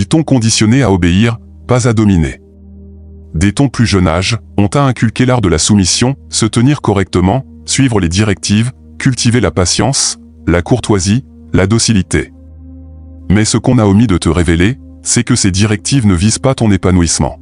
Ils t'ont conditionné à obéir, pas à dominer. Dès ton plus jeune âge, on t'a inculqué l'art de la soumission, se tenir correctement, suivre les directives, cultiver la patience, la courtoisie, la docilité. Mais ce qu'on a omis de te révéler, c'est que ces directives ne visent pas ton épanouissement.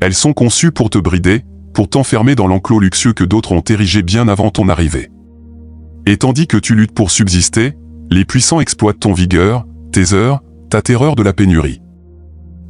Elles sont conçues pour te brider, pour t'enfermer dans l'enclos luxueux que d'autres ont érigé bien avant ton arrivée. Et tandis que tu luttes pour subsister, les puissants exploitent ton vigueur, tes heures, ta terreur de la pénurie.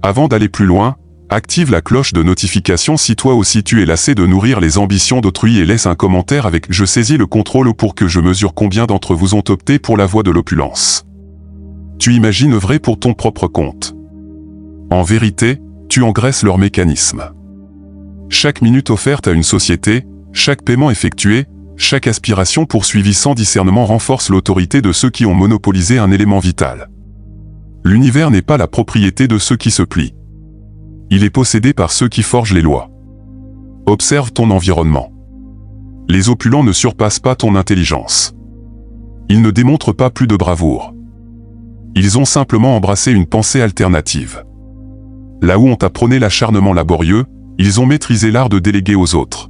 Avant d'aller plus loin, active la cloche de notification si toi aussi tu es lassé de nourrir les ambitions d'autrui et laisse un commentaire avec « Je saisis le contrôle » pour que je mesure combien d'entre vous ont opté pour la voie de l'opulence. Tu imagines œuvrer pour ton propre compte. En vérité, tu engraisses leur mécanisme. Chaque minute offerte à une société, chaque paiement effectué, chaque aspiration poursuivie sans discernement renforce l'autorité de ceux qui ont monopolisé un élément vital. L'univers n'est pas la propriété de ceux qui se plient. Il est possédé par ceux qui forgent les lois. Observe ton environnement. Les opulents ne surpassent pas ton intelligence. Ils ne démontrent pas plus de bravoure. Ils ont simplement embrassé une pensée alternative. Là où on t'a prôné l'acharnement laborieux, ils ont maîtrisé l'art de déléguer aux autres.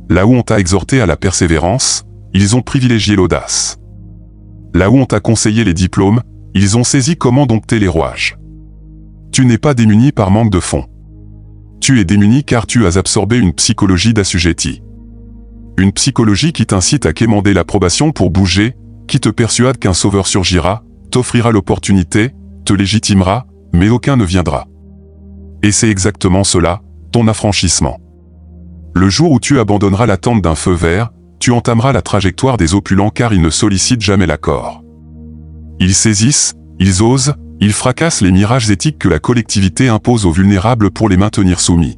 Là où on t'a exhorté à la persévérance, ils ont privilégié l'audace. Là où on t'a conseillé les diplômes, ils ont saisi comment dompter les rouages. Tu n'es pas démuni par manque de fonds. Tu es démuni car tu as absorbé une psychologie d'assujetti. Une psychologie qui t'incite à quémander l'approbation pour bouger, qui te persuade qu'un sauveur surgira, t'offrira l'opportunité, te légitimera, mais aucun ne viendra. Et c'est exactement cela, ton affranchissement. Le jour où tu abandonneras l'attente d'un feu vert, tu entameras la trajectoire des opulents car ils ne sollicitent jamais l'accord. Ils saisissent, ils osent, ils fracassent les mirages éthiques que la collectivité impose aux vulnérables pour les maintenir soumis.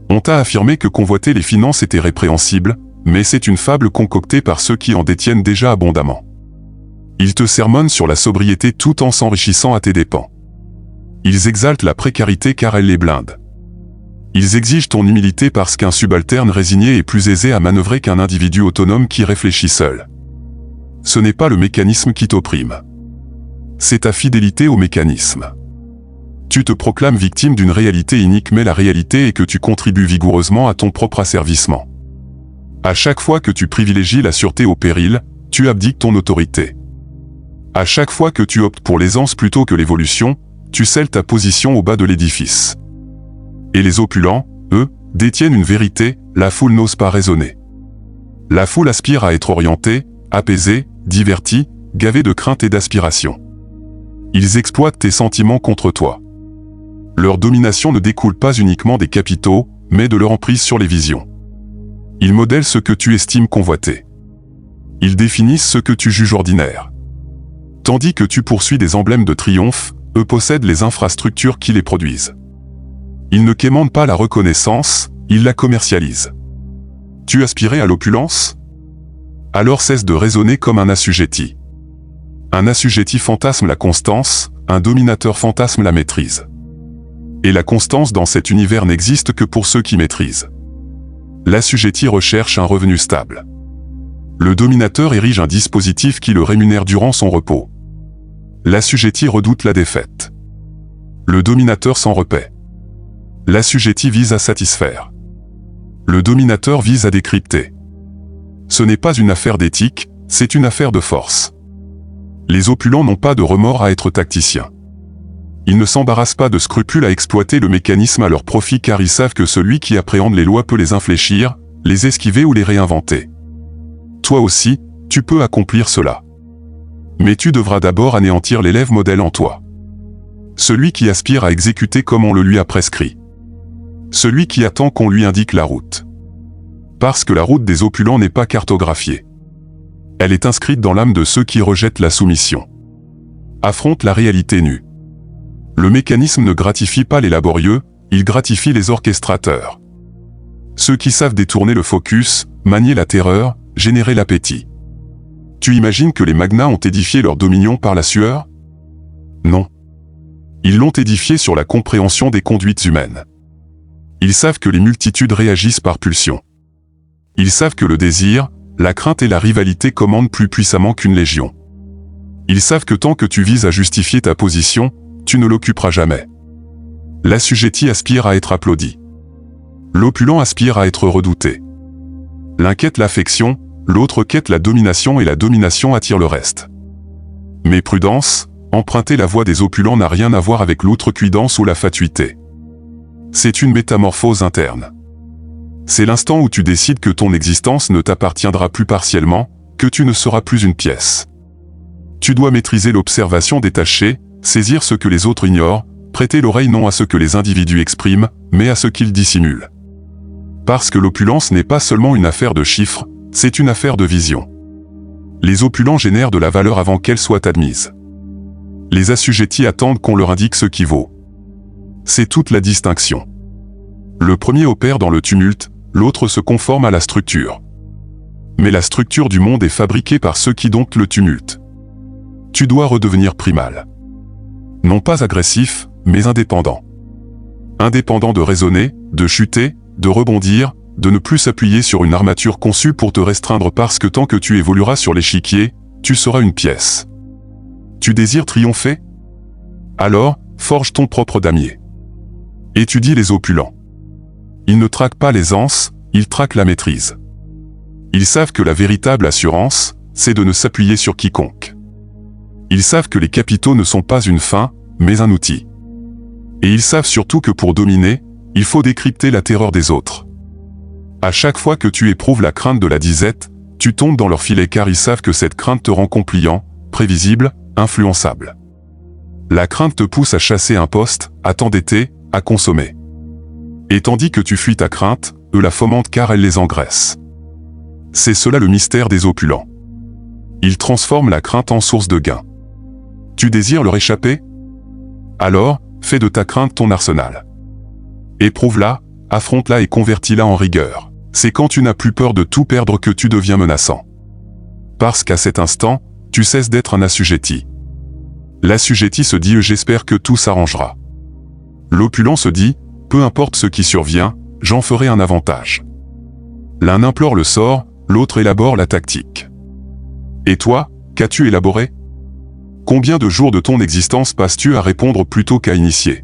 On t'a affirmé que convoiter les finances était répréhensible, mais c'est une fable concoctée par ceux qui en détiennent déjà abondamment. Ils te sermonnent sur la sobriété tout en s'enrichissant à tes dépens. Ils exaltent la précarité car elle les blinde. Ils exigent ton humilité parce qu'un subalterne résigné est plus aisé à manœuvrer qu'un individu autonome qui réfléchit seul. Ce n'est pas le mécanisme qui t'opprime. C'est ta fidélité au mécanisme. Tu te proclames victime d'une réalité inique mais la réalité est que tu contribues vigoureusement à ton propre asservissement. À chaque fois que tu privilégies la sûreté au péril, tu abdiques ton autorité. À chaque fois que tu optes pour l'aisance plutôt que l'évolution, tu scelles ta position au bas de l'édifice. Et les opulents, eux, détiennent une vérité, la foule n'ose pas raisonner. La foule aspire à être orientée, apaisée, divertie, gavée de crainte et d'aspiration. Ils exploitent tes sentiments contre toi. Leur domination ne découle pas uniquement des capitaux, mais de leur emprise sur les visions. Ils modèlent ce que tu estimes convoiter. Ils définissent ce que tu juges ordinaire. Tandis que tu poursuis des emblèmes de triomphe, eux possèdent les infrastructures qui les produisent. Ils ne quémandent pas la reconnaissance, ils la commercialisent. Tu aspirais à l'opulence? Alors cesse de raisonner comme un assujetti. Un assujetti fantasme la constance, un dominateur fantasme la maîtrise. Et la constance dans cet univers n'existe que pour ceux qui maîtrisent. L'assujetti recherche un revenu stable. Le dominateur érige un dispositif qui le rémunère durant son repos. L'assujetti redoute la défaite. Le dominateur s'en repaît. L'assujetti vise à satisfaire. Le dominateur vise à décrypter. Ce n'est pas une affaire d'éthique, c'est une affaire de force. Les opulents n'ont pas de remords à être tacticiens. Ils ne s'embarrassent pas de scrupules à exploiter le mécanisme à leur profit car ils savent que celui qui appréhende les lois peut les infléchir, les esquiver ou les réinventer. Toi aussi, tu peux accomplir cela. Mais tu devras d'abord anéantir l'élève modèle en toi. Celui qui aspire à exécuter comme on le lui a prescrit. Celui qui attend qu'on lui indique la route. Parce que la route des opulents n'est pas cartographiée. Elle est inscrite dans l'âme de ceux qui rejettent la soumission. Affronte la réalité nue. Le mécanisme ne gratifie pas les laborieux, il gratifie les orchestrateurs. Ceux qui savent détourner le focus, manier la terreur, générer l'appétit. Tu imagines que les magnats ont édifié leur dominion par la sueur? Non. Ils l'ont édifié sur la compréhension des conduites humaines. Ils savent que les multitudes réagissent par pulsion. Ils savent que le désir, la crainte et la rivalité commandent plus puissamment qu'une légion. Ils savent que tant que tu vises à justifier ta position, tu ne l'occuperas jamais. L'assujetti aspire à être applaudi. L'opulent aspire à être redouté. L'un quête l'affection, l'autre quête la domination et la domination attire le reste. Mais prudence, emprunter la voie des opulents n'a rien à voir avec l'outrecuidance ou la fatuité. C'est une métamorphose interne. C'est l'instant où tu décides que ton existence ne t'appartiendra plus partiellement, que tu ne seras plus une pièce. Tu dois maîtriser l'observation détachée, saisir ce que les autres ignorent, prêter l'oreille non à ce que les individus expriment, mais à ce qu'ils dissimulent. Parce que l'opulence n'est pas seulement une affaire de chiffres, c'est une affaire de vision. Les opulents génèrent de la valeur avant qu'elle soit admise. Les assujettis attendent qu'on leur indique ce qui vaut. C'est toute la distinction. Le premier opère dans le tumulte, l'autre se conforme à la structure. Mais la structure du monde est fabriquée par ceux qui domptent le tumulte. Tu dois redevenir primal. Non pas agressif, mais indépendant. Indépendant de raisonner, de chuter, de rebondir, de ne plus s'appuyer sur une armature conçue pour te restreindre parce que tant que tu évolueras sur l'échiquier, tu seras une pièce. Tu désires triompher? Alors, forge ton propre damier. Étudie les opulents. Ils ne traquent pas l'aisance, ils traquent la maîtrise. Ils savent que la véritable assurance, c'est de ne s'appuyer sur quiconque. Ils savent que les capitaux ne sont pas une fin, mais un outil. Et ils savent surtout que pour dominer, il faut décrypter la terreur des autres. À chaque fois que tu éprouves la crainte de la disette, tu tombes dans leur filet car ils savent que cette crainte te rend compliant, prévisible, influençable. La crainte te pousse à chasser un poste, à t'endetter, à consommer. Et tandis que tu fuis ta crainte, eux la fomentent car elle les engraisse. C'est cela le mystère des opulents. Ils transforment la crainte en source de gain. Tu désires leur échapper? Alors, fais de ta crainte ton arsenal. Éprouve-la, affronte-la et convertis-la en rigueur. C'est quand tu n'as plus peur de tout perdre que tu deviens menaçant. Parce qu'à cet instant, tu cesses d'être un assujetti. L'assujetti se dit « j'espère que tout s'arrangera ». L'opulent se dit « peu importe ce qui survient, j'en ferai un avantage ». L'un implore le sort, l'autre élabore la tactique. Et toi, qu'as-tu élaboré? Combien de jours de ton existence passes-tu à répondre plutôt qu'à initier?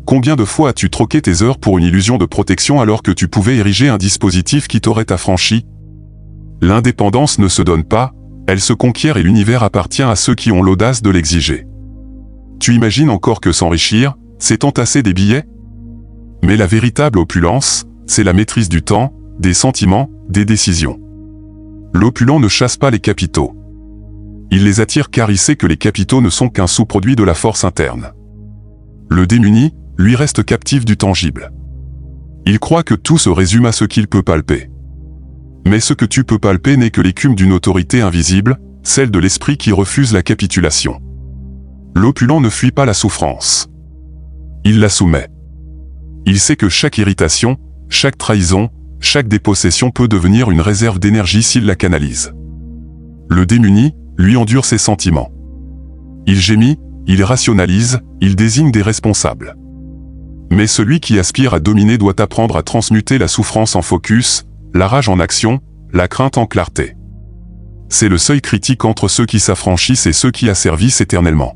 Combien de fois as-tu troqué tes heures pour une illusion de protection alors que tu pouvais ériger un dispositif qui t'aurait affranchi? L'indépendance ne se donne pas, elle se conquiert et l'univers appartient à ceux qui ont l'audace de l'exiger. Tu imagines encore que s'enrichir, c'est entasser des billets? Mais la véritable opulence, c'est la maîtrise du temps, des sentiments, des décisions. L'opulent ne chasse pas les capitaux. Il les attire car il sait que les capitaux ne sont qu'un sous-produit de la force interne. Le démuni, lui, reste captif du tangible. Il croit que tout se résume à ce qu'il peut palper. Mais ce que tu peux palper n'est que l'écume d'une autorité invisible, celle de l'esprit qui refuse la capitulation. L'opulent ne fuit pas la souffrance. Il la soumet. Il sait que chaque irritation, chaque trahison, chaque dépossession peut devenir une réserve d'énergie s'il la canalise. Le démuni, lui, endure ses sentiments. Il gémit, il rationalise, il désigne des responsables. Mais celui qui aspire à dominer doit apprendre à transmuter la souffrance en focus, la rage en action, la crainte en clarté. C'est le seuil critique entre ceux qui s'affranchissent et ceux qui asservissent éternellement.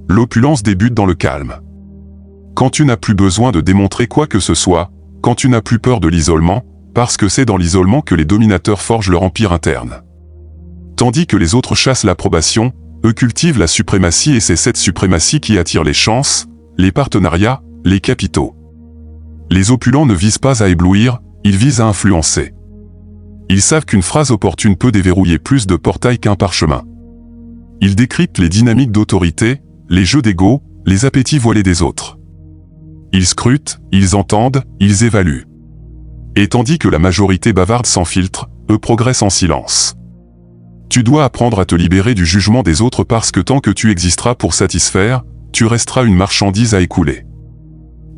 L'opulence débute dans le calme. Quand tu n'as plus besoin de démontrer quoi que ce soit, quand tu n'as plus peur de l'isolement, parce que c'est dans l'isolement que les dominateurs forgent leur empire interne. Tandis que les autres chassent l'approbation, eux cultivent la suprématie et c'est cette suprématie qui attire les chances, les partenariats, les capitaux. Les opulents ne visent pas à éblouir, ils visent à influencer. Ils savent qu'une phrase opportune peut déverrouiller plus de portails qu'un parchemin. Ils décryptent les dynamiques d'autorité, les jeux d'ego, les appétits voilés des autres. Ils scrutent, ils entendent, ils évaluent. Et tandis que la majorité bavarde sans filtre, eux progressent en silence. Tu dois apprendre à te libérer du jugement des autres parce que tant que tu existeras pour satisfaire, tu resteras une marchandise à écouler.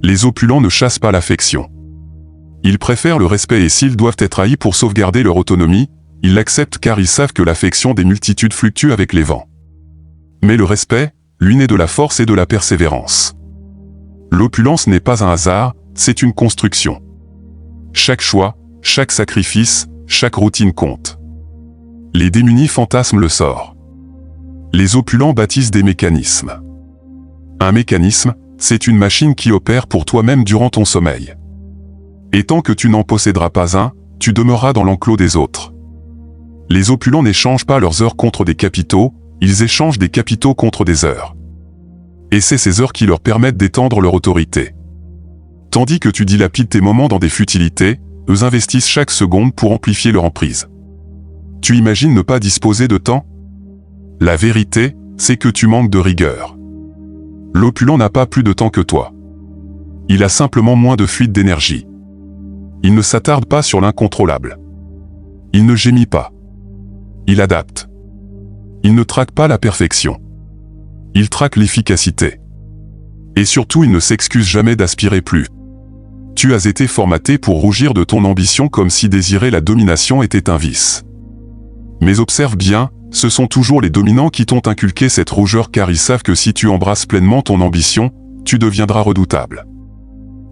Les opulents ne chassent pas l'affection. Ils préfèrent le respect et s'ils doivent être haïs pour sauvegarder leur autonomie, ils l'acceptent car ils savent que l'affection des multitudes fluctue avec les vents. Mais le respect, lui, naît de la force et de la persévérance. L'opulence n'est pas un hasard, c'est une construction. Chaque choix, chaque sacrifice, chaque routine compte. Les démunis fantasment le sort. Les opulents bâtissent des mécanismes. Un mécanisme, c'est une machine qui opère pour toi-même durant ton sommeil. Et tant que tu n'en posséderas pas un, tu demeureras dans l'enclos des autres. Les opulents n'échangent pas leurs heures contre des capitaux, ils échangent des capitaux contre des heures. Et c'est ces heures qui leur permettent d'étendre leur autorité. Tandis que tu dilapides tes moments dans des futilités, eux investissent chaque seconde pour amplifier leur emprise. Tu imagines ne pas disposer de temps? La vérité, c'est que tu manques de rigueur. L'opulent n'a pas plus de temps que toi. Il a simplement moins de fuite d'énergie. Il ne s'attarde pas sur l'incontrôlable. Il ne gémit pas. Il adapte. Il ne traque pas la perfection. Il traque l'efficacité. Et surtout, il ne s'excuse jamais d'aspirer plus. Tu as été formaté pour rougir de ton ambition comme si désirer la domination était un vice. Mais observe bien, ce sont toujours les dominants qui t'ont inculqué cette rougeur car ils savent que si tu embrasses pleinement ton ambition, tu deviendras redoutable.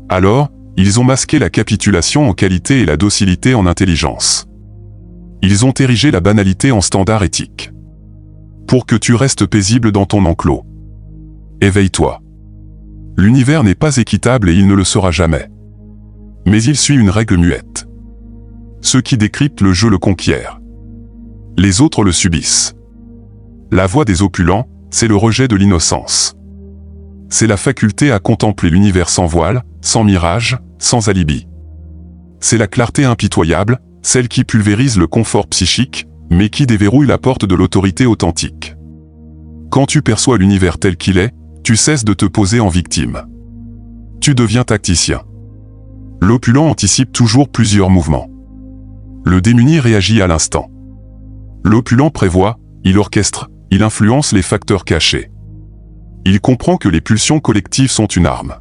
Alors, ils ont masqué la capitulation en qualité et la docilité en intelligence. Ils ont érigé la banalité en standard éthique. Pour que tu restes paisible dans ton enclos. Éveille-toi. L'univers n'est pas équitable et il ne le sera jamais. Mais il suit une règle muette. Ceux qui décryptent le jeu le conquièrent. Les autres le subissent. La voie des opulents, c'est le rejet de l'innocence. C'est la faculté à contempler l'univers sans voile, sans mirage, sans alibi. C'est la clarté impitoyable, celle qui pulvérise le confort psychique, mais qui déverrouille la porte de l'autorité authentique. Quand tu perçois l'univers tel qu'il est, tu cesses de te poser en victime. Tu deviens tacticien. L'opulent anticipe toujours plusieurs mouvements. Le démuni réagit à l'instant. L'opulent prévoit, il orchestre, il influence les facteurs cachés. Il comprend que les pulsions collectives sont une arme.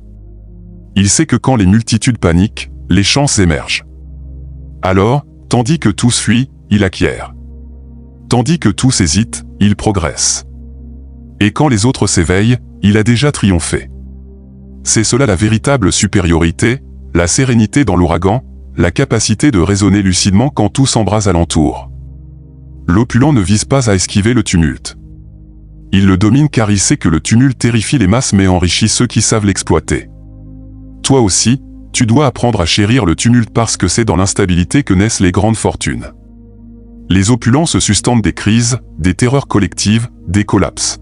Il sait que quand les multitudes paniquent, les chances émergent. Alors, tandis que tous fuient, il acquiert. Tandis que tous hésitent, il progresse. Et quand les autres s'éveillent, il a déjà triomphé. C'est cela la véritable supériorité, la sérénité dans l'ouragan, la capacité de raisonner lucidement quand tout s'embrase alentour. L'opulent ne vise pas à esquiver le tumulte. Il le domine car il sait que le tumulte terrifie les masses mais enrichit ceux qui savent l'exploiter. Toi aussi, tu dois apprendre à chérir le tumulte parce que c'est dans l'instabilité que naissent les grandes fortunes. Les opulents se sustentent des crises, des terreurs collectives, des collapses.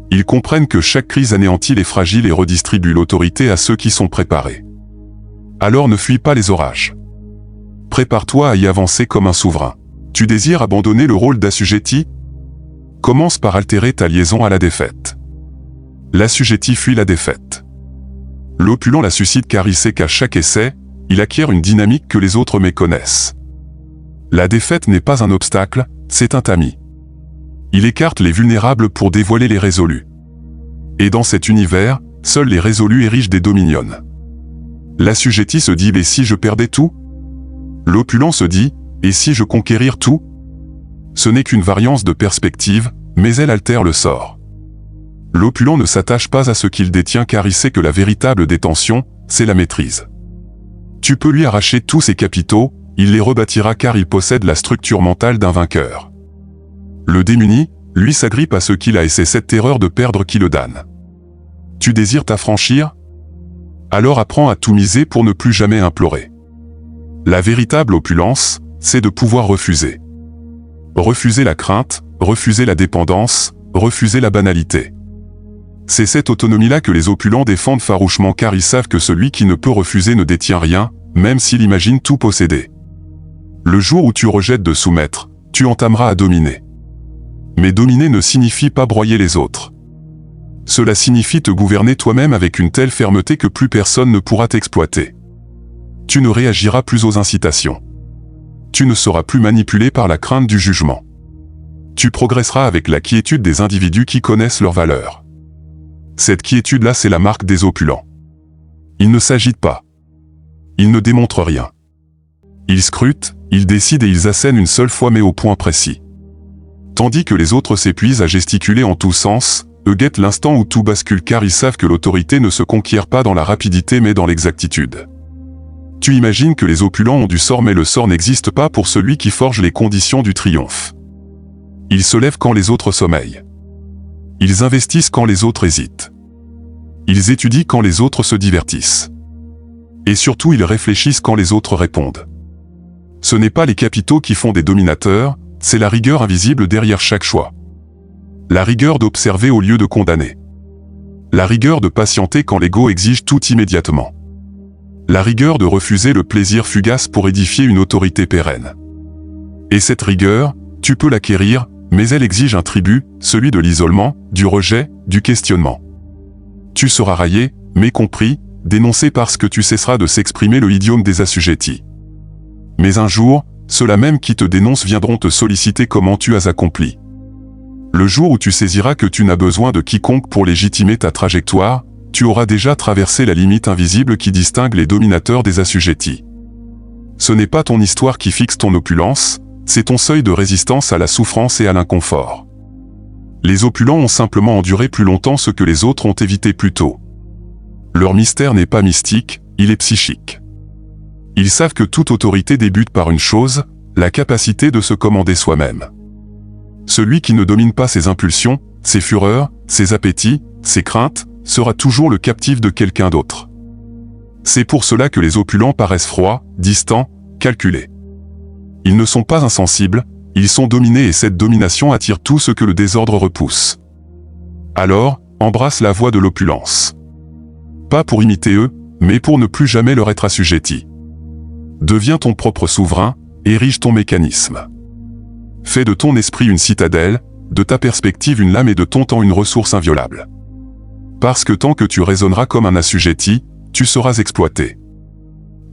Ils comprennent que chaque crise anéantit les fragiles et redistribue l'autorité à ceux qui sont préparés. Alors ne fuis pas les orages. Prépare-toi à y avancer comme un souverain. Tu désires abandonner le rôle d'assujetti? Commence par altérer ta liaison à la défaite. L'assujetti fuit la défaite. L'opulent la suscite car il sait qu'à chaque essai, il acquiert une dynamique que les autres méconnaissent. La défaite n'est pas un obstacle, c'est un tamis. Il écarte les vulnérables pour dévoiler les résolus. Et dans cet univers, seuls les résolus érigent des dominions. L'assujetti se dit « Et si je perdais tout ?» L'opulent se dit « Et si je conquérir tout ?» Ce n'est qu'une variance de perspective, mais elle altère le sort. L'opulent ne s'attache pas à ce qu'il détient car il sait que la véritable détention, c'est la maîtrise. Tu peux lui arracher tous ses capitaux, il les rebâtira car il possède la structure mentale d'un vainqueur. Le démuni, lui s'agrippe à ce qu'il a et c'est cette terreur de perdre qui le damne. Tu désires t'affranchir? Alors apprends à tout miser pour ne plus jamais implorer. La véritable opulence, c'est de pouvoir refuser. Refuser la crainte, refuser la dépendance, refuser la banalité. C'est cette autonomie-là que les opulents défendent farouchement car ils savent que celui qui ne peut refuser ne détient rien, même s'il imagine tout posséder. Le jour où tu rejettes de soumettre, tu entameras à dominer. Mais dominer ne signifie pas broyer les autres. Cela signifie te gouverner toi-même avec une telle fermeté que plus personne ne pourra t'exploiter. Tu ne réagiras plus aux incitations. Tu ne seras plus manipulé par la crainte du jugement. Tu progresseras avec la quiétude des individus qui connaissent leurs valeurs. Cette quiétude-là, c'est la marque des opulents. Ils ne s'agitent pas. Ils ne démontrent rien. Ils scrutent, ils décident et ils assènent une seule fois mais au point précis. Tandis que les autres s'épuisent à gesticuler en tous sens, eux guettent l'instant où tout bascule car ils savent que l'autorité ne se conquiert pas dans la rapidité mais dans l'exactitude. Tu imagines que les opulents ont du sort mais le sort n'existe pas pour celui qui forge les conditions du triomphe. Ils se lèvent quand les autres sommeillent. Ils investissent quand les autres hésitent. Ils étudient quand les autres se divertissent. Et surtout ils réfléchissent quand les autres répondent. Ce n'est pas les capitaux qui font des dominateurs, c'est la rigueur invisible derrière chaque choix. La rigueur d'observer au lieu de condamner. La rigueur de patienter quand l'ego exige tout immédiatement. La rigueur de refuser le plaisir fugace pour édifier une autorité pérenne. Et cette rigueur, tu peux l'acquérir, mais elle exige un tribut, celui de l'isolement, du rejet, du questionnement. Tu seras raillé, mécompris, dénoncé parce que tu cesseras de s'exprimer le idiome des assujettis. Mais un jour, ceux-là même qui te dénoncent viendront te solliciter comment tu as accompli. Le jour où tu saisiras que tu n'as besoin de quiconque pour légitimer ta trajectoire, tu auras déjà traversé la limite invisible qui distingue les dominateurs des assujettis. Ce n'est pas ton histoire qui fixe ton opulence, c'est ton seuil de résistance à la souffrance et à l'inconfort. Les opulents ont simplement enduré plus longtemps ce que les autres ont évité plus tôt. Leur mystère n'est pas mystique, il est psychique. Ils savent que toute autorité débute par une chose, la capacité de se commander soi-même. Celui qui ne domine pas ses impulsions, ses fureurs, ses appétits, ses craintes, sera toujours le captif de quelqu'un d'autre. C'est pour cela que les opulents paraissent froids, distants, calculés. Ils ne sont pas insensibles, ils sont dominés et cette domination attire tout ce que le désordre repousse. Alors, embrasse la voie de l'opulence. Pas pour imiter eux, mais pour ne plus jamais leur être assujetti. Deviens ton propre souverain, érige ton mécanisme. Fais de ton esprit une citadelle, de ta perspective une lame et de ton temps une ressource inviolable. Parce que tant que tu raisonneras comme un assujetti, tu seras exploité.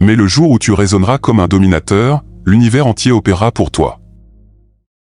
Mais le jour où tu raisonneras comme un dominateur, l'univers entier opérera pour toi.